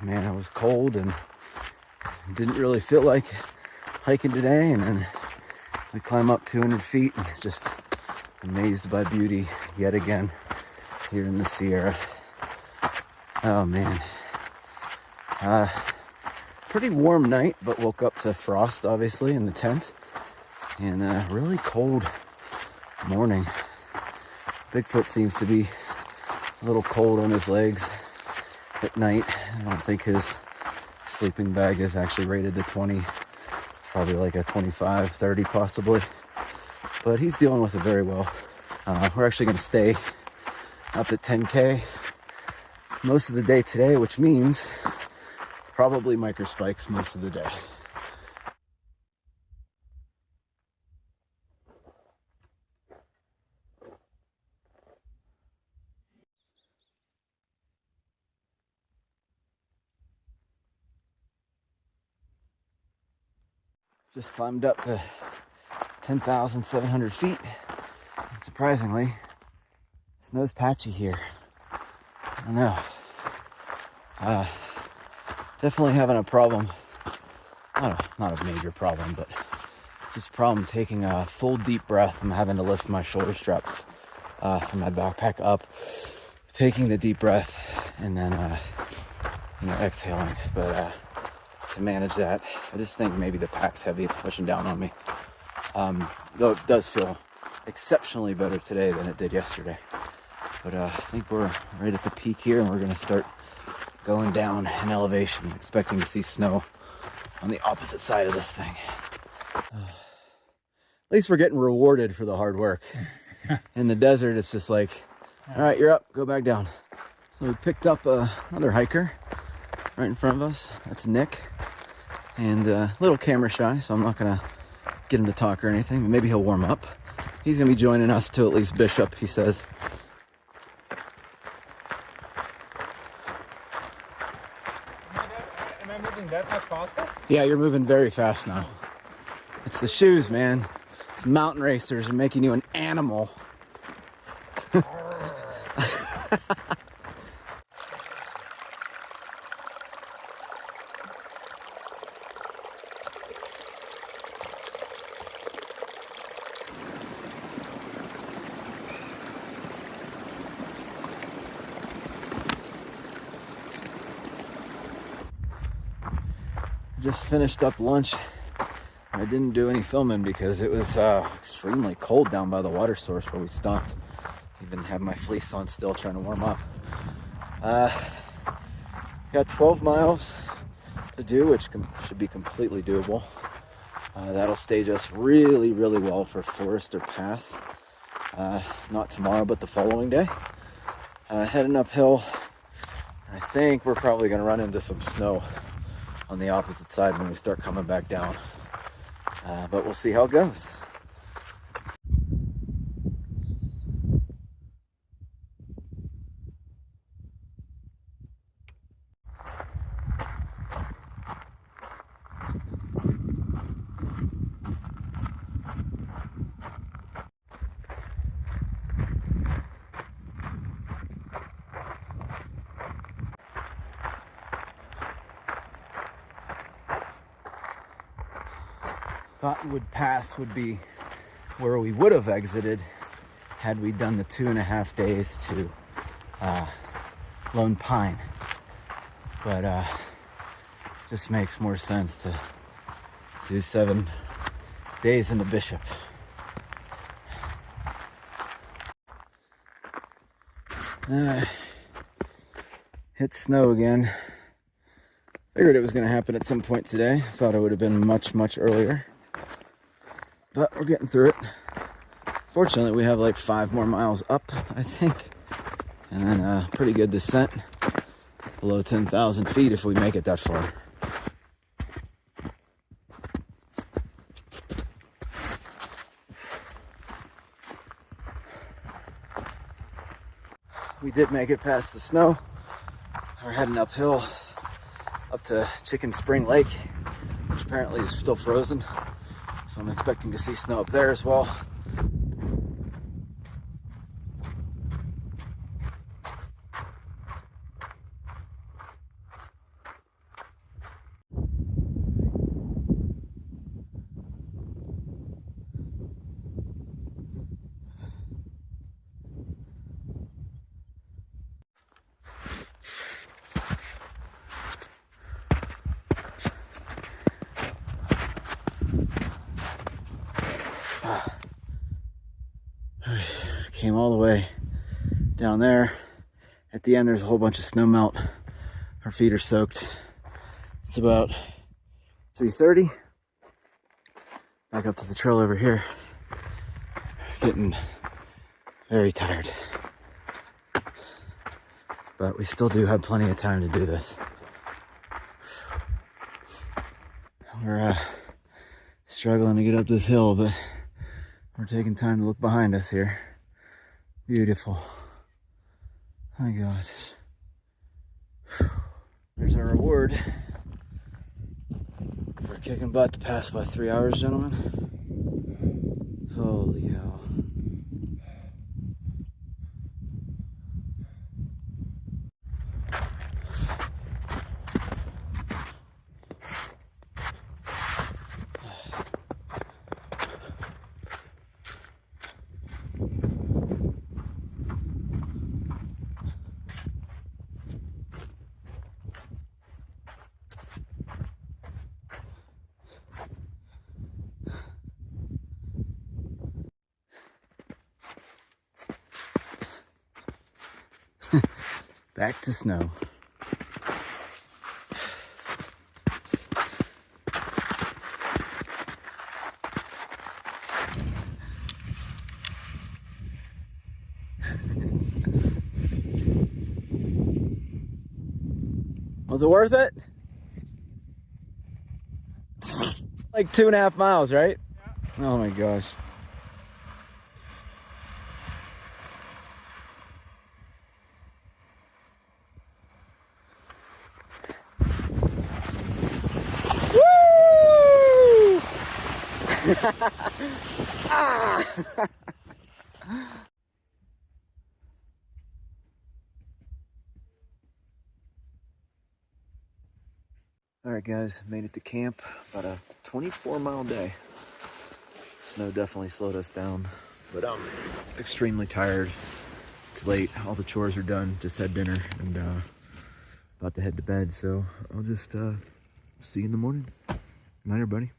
man, it was cold and didn't really feel like hiking today. And then we climb up 200 feet and just amazed by beauty yet again here in the Sierra. Oh man. Pretty warm night, but woke up to frost obviously in the tent, and really cold morning. Bigfoot seems to be a little cold on his legs at night. I don't think his sleeping bag is actually rated to 20. It's probably like a 25, 30 possibly, but he's dealing with it very well. We're actually going to stay up at 10K most of the day today, which means probably micro spikes most of the day. Just climbed up to 10,700 feet. And surprisingly, snow's patchy here. I don't know. Definitely having a problem. Not a major problem, but just a problem taking a full deep breath. I'm having to lift my shoulder straps from my backpack up, taking the deep breath, and then exhaling. But to manage that, I just think maybe the pack's heavy. It's pushing down on me. Though it does feel exceptionally better today than it did yesterday. But I think we're right at the peak here, and we're going to start going down in elevation, expecting to see snow on the opposite side of this thing. At least we're getting rewarded for the hard work. In the desert, it's just like, all right, you're up, go back down. So we picked up another hiker right in front of us. That's Nick, and a little camera shy, so I'm not gonna get him to talk or anything, but maybe he'll warm up. He's gonna be joining us to at least Bishop, he says. Am I moving that much faster? Yeah, you're moving very fast now. It's the shoes, man. It's mountain racers are making you an animal. Just finished up lunch. I didn't do any filming because it was extremely cold down by the water source where we stopped. Even have my fleece on still, trying to warm up. Got 12 miles to do, which should be completely doable. That'll stage us really, really well for Forester Pass. Not tomorrow, but the following day. Heading uphill. I think we're probably going to run into some snow on the opposite side when we start coming back down. But we'll see how it goes. Cottonwood Pass would be where we would have exited had we done the 2.5 days to Lone Pine, but just makes more sense to do 7 days in the Bishop. Hit snow again. Figured it was going to happen at some point today. Thought it would have been much, much earlier. But we're getting through it. Fortunately, we have like 5 more miles up, I think. And then a pretty good descent below 10,000 feet if we make it that far. We did make it past the snow. We're heading uphill up to Chicken Spring Lake, which apparently is still frozen. So I'm expecting to see snow up there as well. came all the way down there. At the end, there's a whole bunch of snow melt. Our feet are soaked. It's about 3:30. Back up to the trail over here. Getting very tired. But we still do have plenty of time to do this. We're struggling to get up this hill, but we're taking time to look behind us here. Beautiful. My God. There's our reward for kicking butt the past, what, 3 hours, gentlemen? Holy hell. Back to snow. Was it worth it? Like 2.5 miles, right? Yeah. Oh my gosh. Ah! All right, guys, made it to camp. About a 24-mile day. Snow definitely slowed us down, but I'm extremely tired. It's late. All the chores are done. Just had dinner and about to head to bed. So I'll just see you in the morning. Good night, everybody.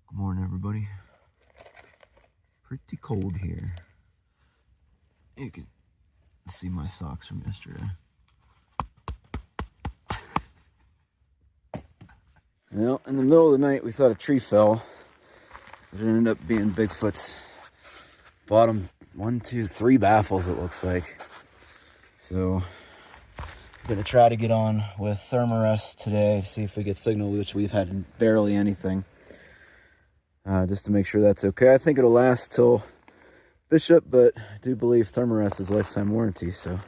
Good morning, everybody. Pretty cold here. You can see my socks from yesterday. Well, in the middle of the night, we thought a tree fell. It ended up being Bigfoot's bottom 1, 2, 3 baffles, it looks like. So, I'm gonna try to get on with Thermarest today to see if we get signal, which we've had barely anything. Just to make sure that's okay. I think it'll last till Bishop, but I do believe Thermarest is lifetime warranty. So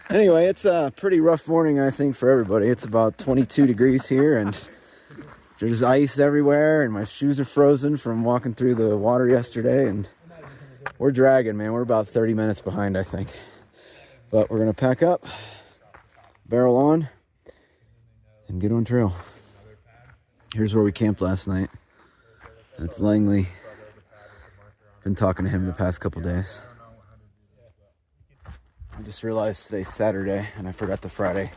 anyway, it's a pretty rough morning, I think, for everybody. It's about 22 degrees here, and there's ice everywhere, and my shoes are frozen from walking through the water yesterday, and we're dragging, man. We're about 30 minutes behind, I think. But we're gonna pack up, barrel on, and get on trail. Here's where we camped last night. That's Langley. Been talking to him the past couple days. I just realized today's Saturday and I forgot the Friday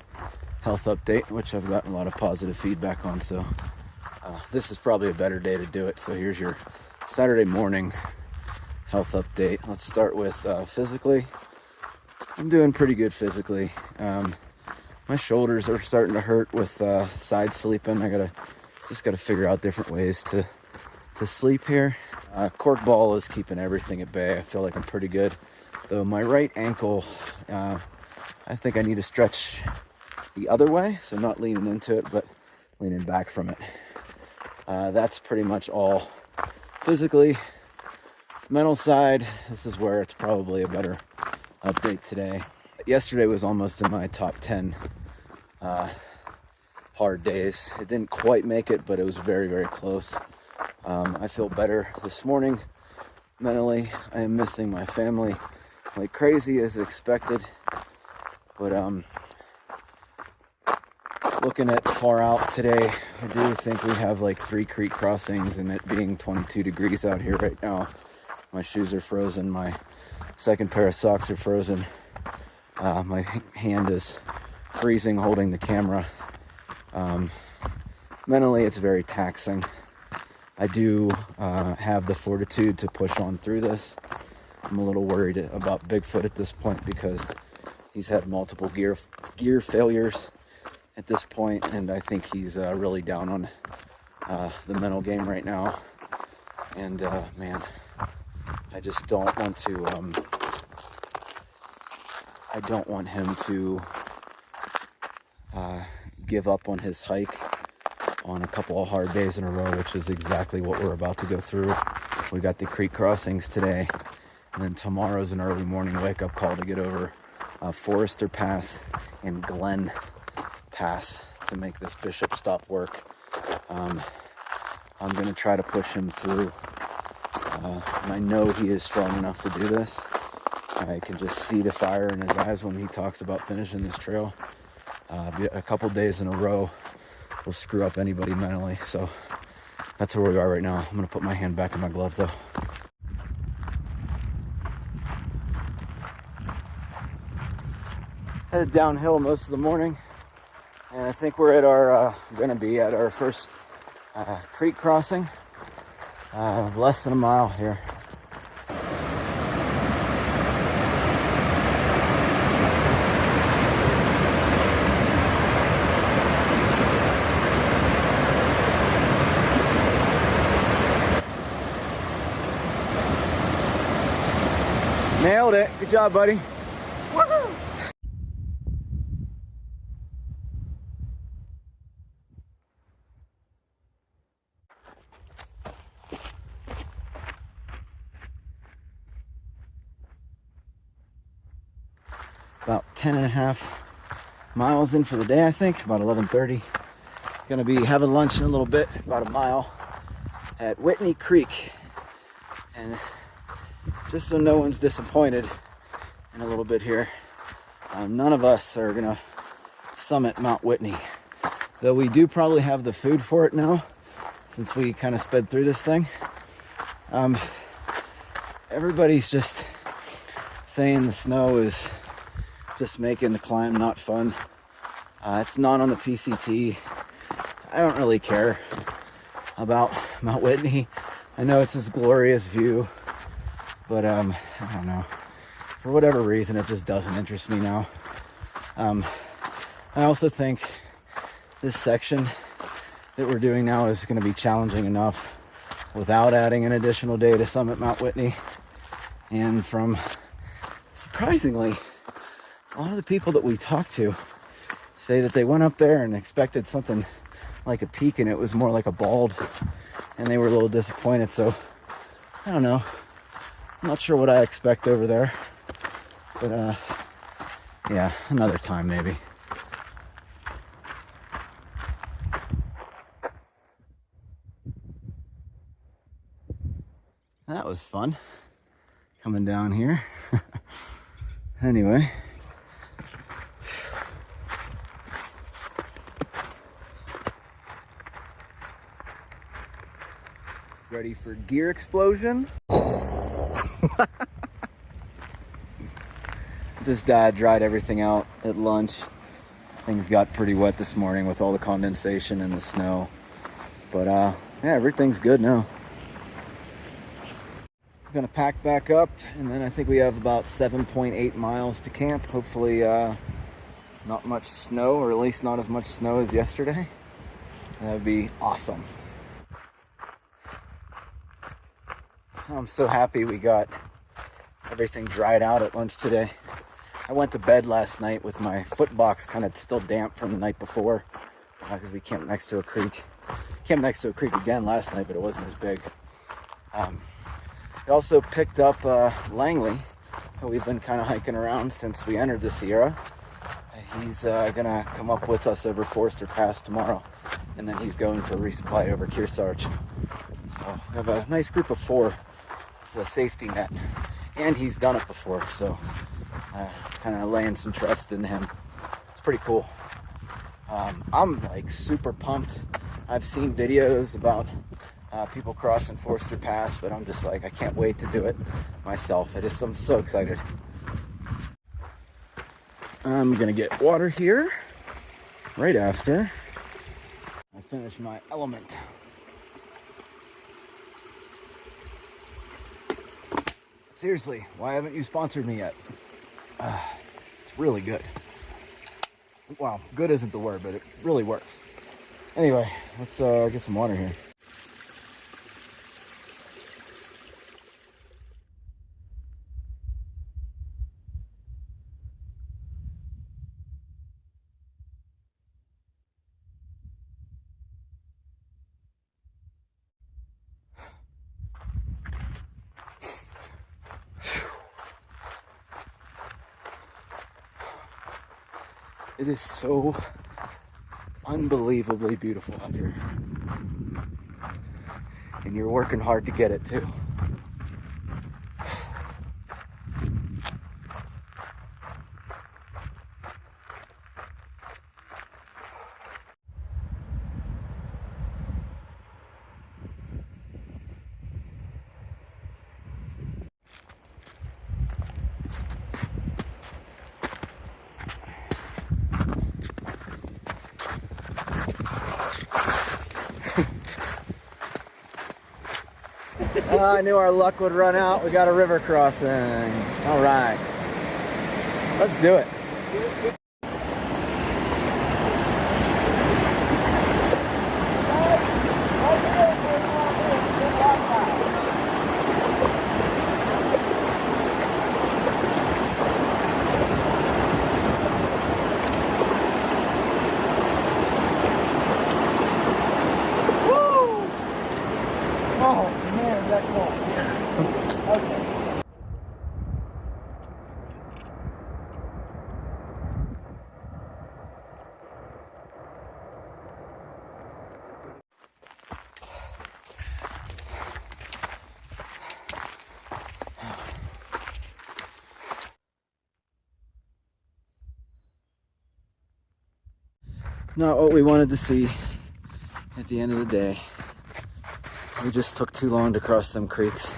health update, which I've gotten a lot of positive feedback on. So this is probably a better day to do it. So here's your Saturday morning health update. Let's start with physically. I'm doing pretty good physically. My shoulders are starting to hurt with side sleeping. Just gotta figure out different ways to sleep here. Cork ball is keeping everything at bay. I feel like I'm pretty good. Though my right ankle, I think I need to stretch the other way. So not leaning into it, but leaning back from it. That's pretty much all physically. Mental side, this is where it's probably a better update today. Yesterday was almost in my top 10 hard days. It didn't quite make it, but it was very, very close. I feel better this morning mentally. I am missing my family like crazy as expected, but looking at far out today, I do think we have like 3 creek crossings, and it being 22 degrees out here right now, my shoes are frozen, my Second pair of socks are frozen. My hand is freezing holding the camera. Mentally, it's very taxing. I do have the fortitude to push on through this. I'm a little worried about Bigfoot at this point because he's had multiple gear failures at this point, and I think he's really down on the mental game right now. And man, I just don't want to. I don't want him to give up on his hike on a couple of hard days in a row, which is exactly what we're about to go through. We got the creek crossings today, and then tomorrow's an early morning wake-up call to get over Forester Pass and Glen Pass to make this Bishop stop work. I'm going to try to push him through, and I know he is strong enough to do this. I can just see the fire in his eyes when he talks about finishing this trail. A couple days in a row will screw up anybody mentally, so that's where we are right now. I'm gonna put my hand back in my glove though. Headed downhill most of the morning, and I think we're at our gonna be at our first creek crossing. Less than a mile here. Nailed it. Good job, buddy. Woohoo! About 10.5 miles in for the day, I think. About 11:30. Gonna be having lunch in a little bit, about a mile, at Whitney Creek. And just so no one's disappointed in a little bit here, none of us are gonna summit Mount Whitney, though we do probably have the food for it now since we kind of sped through this thing. Everybody's just saying the snow is just making the climb not fun. It's not on the PCT. I don't really care about Mount Whitney. I know it's this glorious view, but I don't know, for whatever reason it just doesn't interest me now. I also think this section that we're doing now is going to be challenging enough without adding an additional day to summit Mount Whitney. And from, surprisingly, a lot of the people that we talked to say that they went up there and expected something like a peak, and it was more like a bald, and they were a little disappointed. So I don't know, I'm not sure what I expect over there, but yeah, another time maybe. That was fun coming down here. Anyway, ready for gear explosion? Just dried everything out at lunch. Things got pretty wet this morning with all the condensation and the snow, but yeah, everything's good now. I'm gonna pack back up, and then I think we have about 7.8 miles to camp. Hopefully not much snow, or at least not as much snow as yesterday. That would be awesome. I'm so happy we got everything dried out at lunch today. I went to bed last night with my foot box kind of still damp from the night before, because we camped next to a creek. Camped next to a creek again last night, but it wasn't as big. I also picked up Langley, who we've been kind of hiking around since we entered the Sierra. He's gonna come up with us over Forester Pass tomorrow, and then he's going for resupply over Kearsarge. So we have a nice group of 4. It's a safety net, and he's done it before, so kind of laying some trust in him. It's pretty cool. I'm like super pumped. I've seen videos about people crossing Forster Pass, but I'm just like, I can't wait to do it myself. I'm so excited. I'm gonna get water here right after I finish my element. Seriously, why haven't you sponsored me yet? It's really good. Well, good isn't the word, but it really works. Anyway, let's get some water here. It is so unbelievably beautiful out here. And you're working hard to get it too. I knew our luck would run out. We got a river crossing. All right. Let's do it. Oh man, is that cool. Okay. Not what we wanted to see at the end of the day. We just took too long to cross them creeks,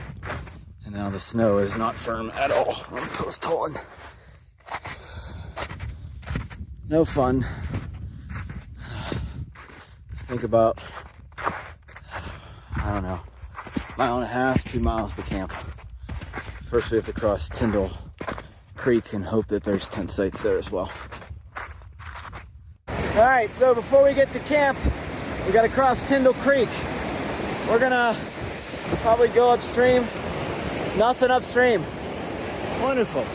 and now the snow is not firm at all on Postholing. No fun. Think about, I don't know, mile and a half, 2 miles to camp. First we have to cross Tyndall Creek and hope that there's tent sites there as well. All right, so before we get to camp, we gotta cross Tyndall Creek. We're gonna probably go upstream. Nothing upstream. Wonderful.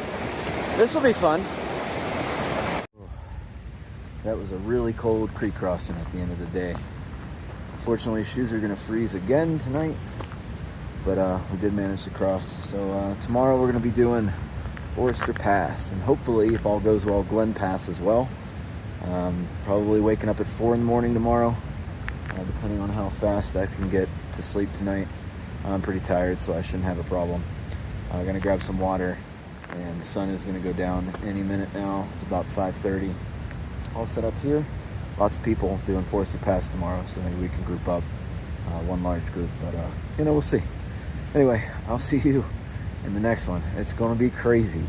This will be fun. That was a really cold creek crossing at the end of the day. Fortunately, shoes are gonna freeze again tonight, but we did manage to cross. So tomorrow we're gonna be doing Forster Pass, and hopefully, if all goes well, Glen Pass as well. Probably waking up at 4 in the morning tomorrow, depending on how fast I can get to sleep tonight. I'm pretty tired, so I shouldn't have a problem. I'm gonna grab some water, and the sun is gonna go down any minute now. It's about 5:30. All set up here. Lots of people doing Forster Pass tomorrow, so maybe we can group up, one large group, but you know, we'll see. Anyway, I'll see you in the next one. It's gonna be crazy.